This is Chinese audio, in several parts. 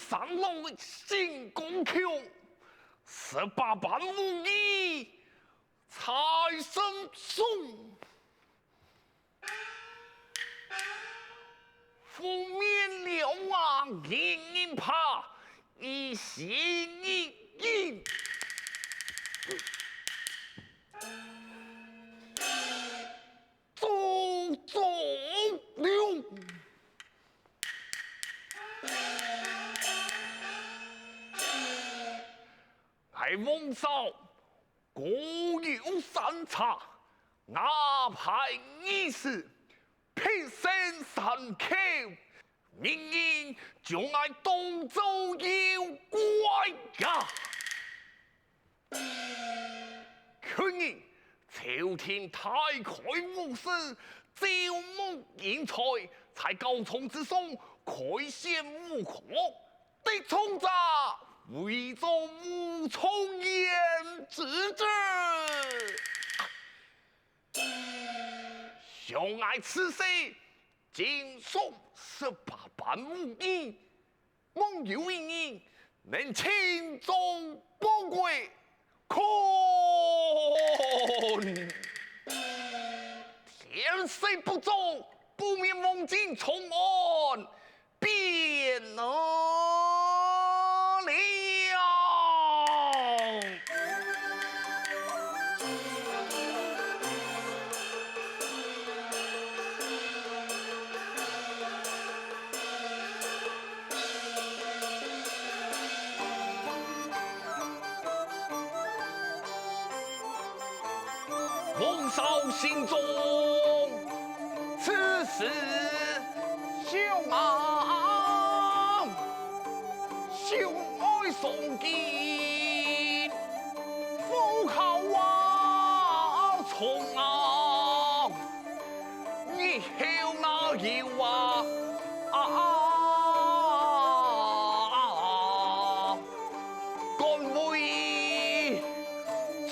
上来新功丘，18般武艺财神送，覆面了王银银怕，一心一意。走溜，爱翁少各有三长，阿派一时披身三口，明英就爱东周有怪呀！去年朝廷太开无事，招募人才，才高冲之松，开显无可的冲诈，为着武冲言之之。相爱此事，尽送18般武艺，梦有一人能轻重宝贵。看，天色不早，不免梦境重案，变了。翁少心中此事相昂，相爱送进富靠王重啊，以后那有干为错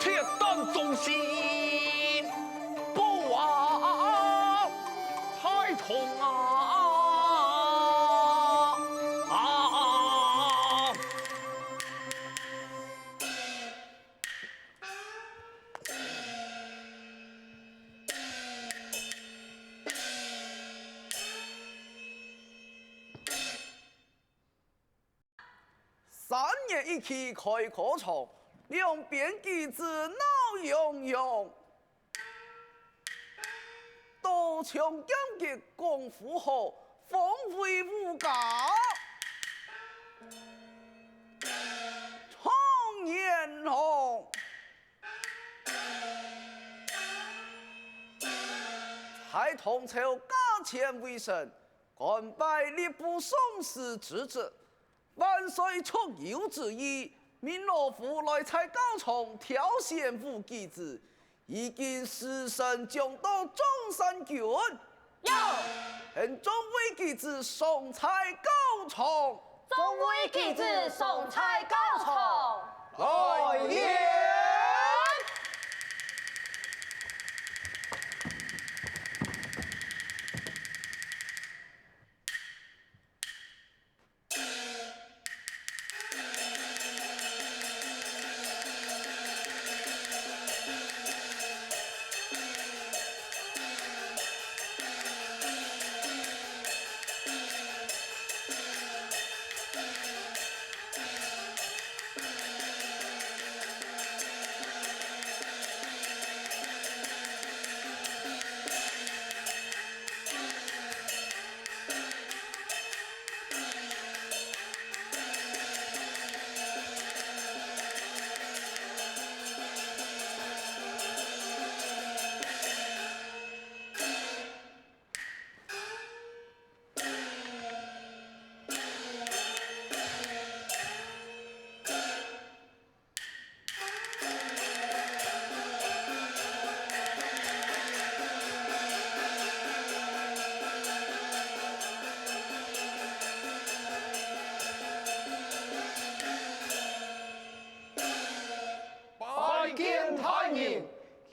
铁胆忠心不忘太痛3年一期开课场，两边机子闹洋洋，刀枪剑戟功夫好，风威无价。常言红，才同朝家钱为神，官拜吏部尚书之职。万岁出游之意，命老夫来采高场挑选武技子，已经时辰将到中山郡。有，hen众位技子送采高场，众位技子送采高场，来也。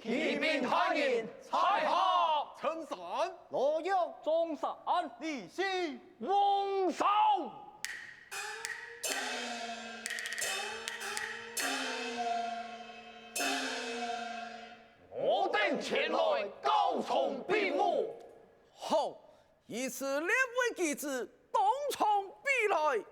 启禀太爷，在下陈山、罗有中山，李希、翁少。我等前来高崇比武。好，以此列位弟子东从必来。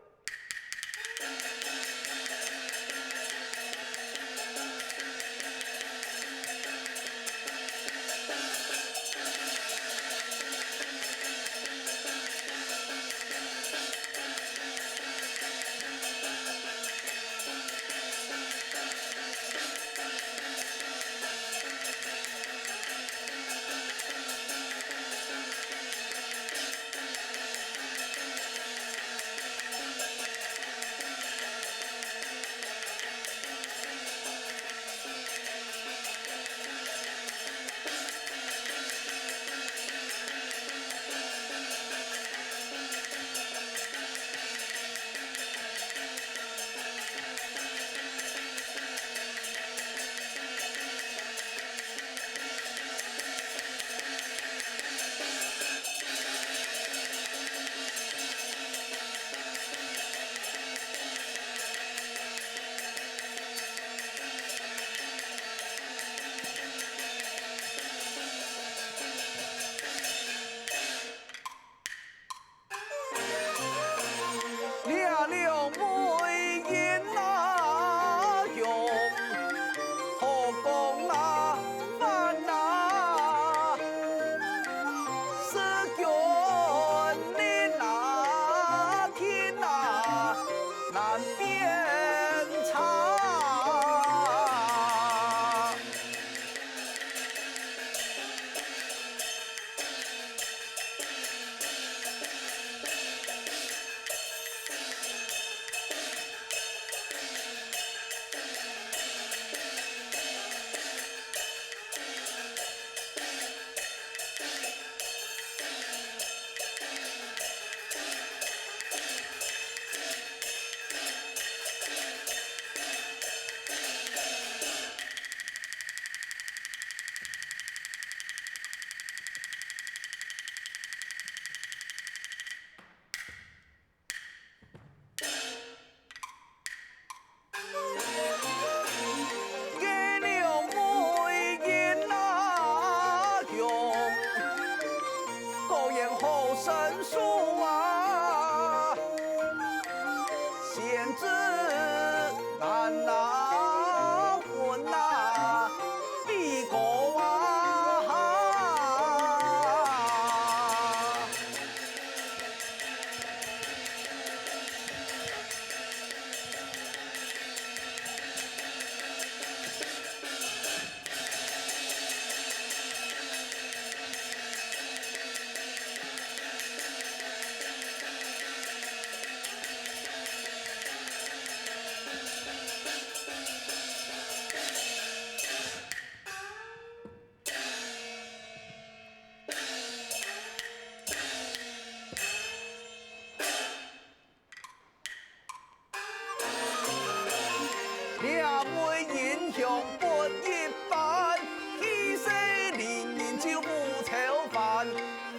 两位英雄不一般，气势凌人就不愁烦，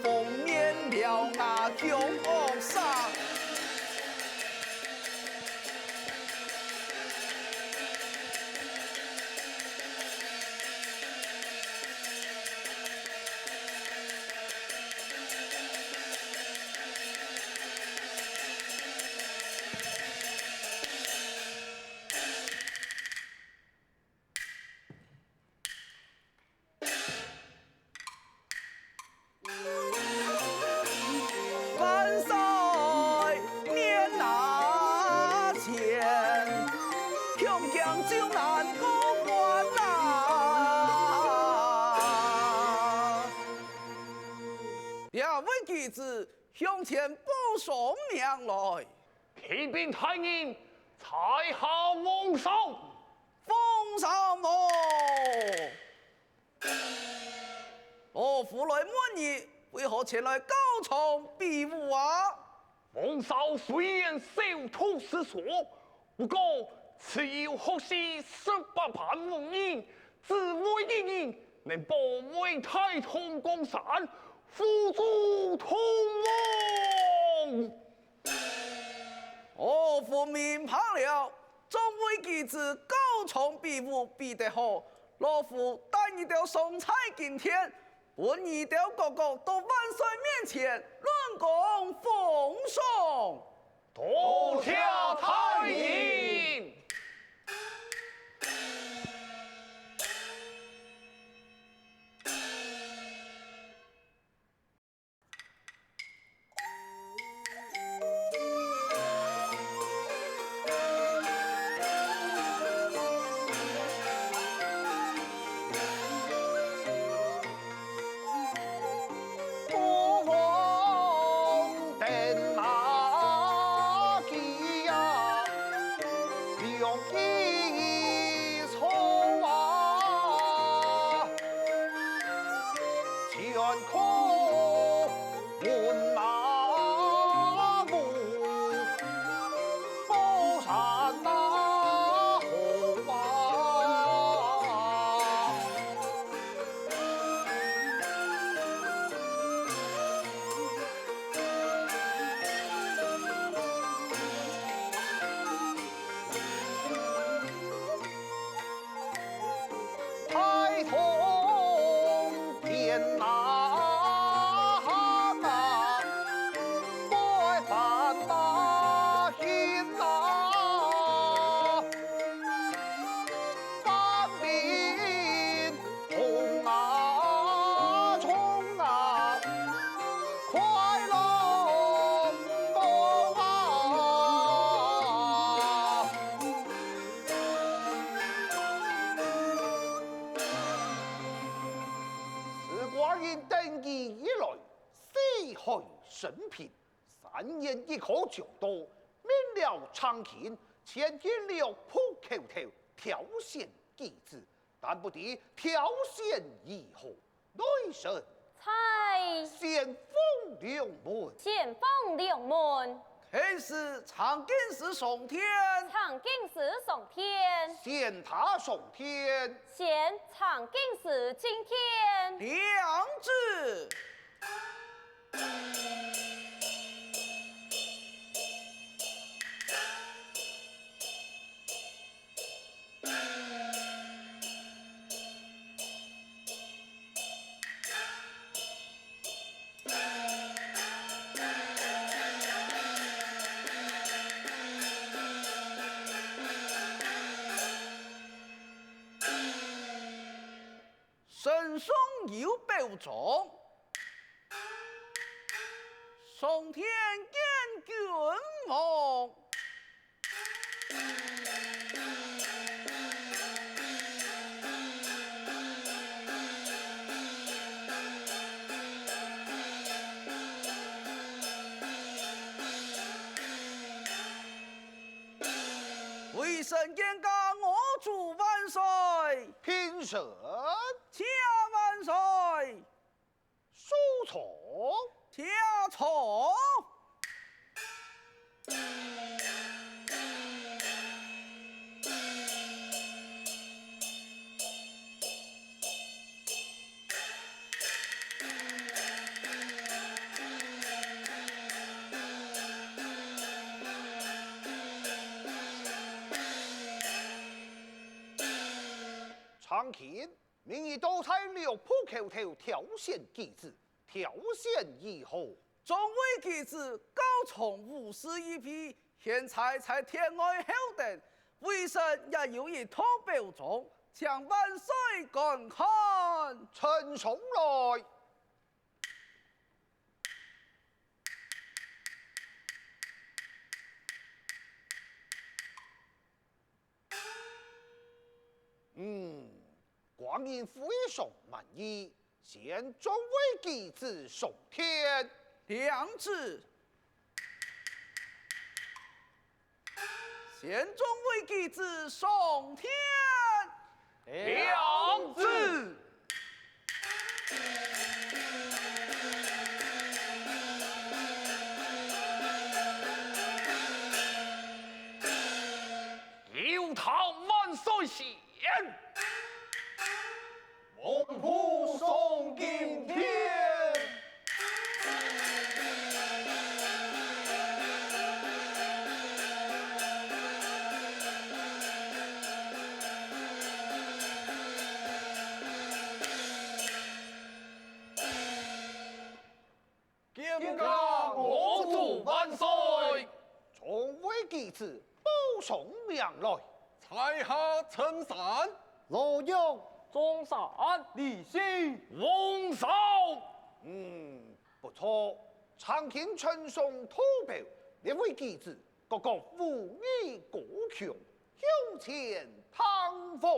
封面了牙凶恶煞。万岁年拿钱，强强就难过关呐。两位弟子向前报送娘来，启禀太爷，在下翁少。奉上喽。我父来问你，为何前来高崇比武啊？翁少虽然小徒失所，不过此有学习18盘武艺，自我一人能保卫太通江山，辅助同盟。我父明判了，众位弟子高崇比武比得好，老夫带你到送菜今天，本你到个个到万岁面前论功奉送。多谢太爷。生平3言1口就多，免了长情，前言了破口头，挑选机子，但不得挑选以后内神才先锋两门，先锋两门，开始长进是上天，长进是上天，先他上天，先长进是今天，良知。神松有保重，上天见君王。为神见告我主万岁，平身驾万岁，书从。驾从。长琴名义都采了破口头挑选机子，挑选以后，众位弟子高从无事一批，现在才天外后等，为神也有一套表中，请万岁观看。呈上来。光阴非常满意，现众位弟子上天。良知，县中为弟子上天。良知。有唐万岁贤，猛虎我祝万岁！众位弟子报送粮来。在下陈善，罗勇中山，李信，翁上，不错，长天称颂土表，列位弟子个个武艺高强，有钱堂房。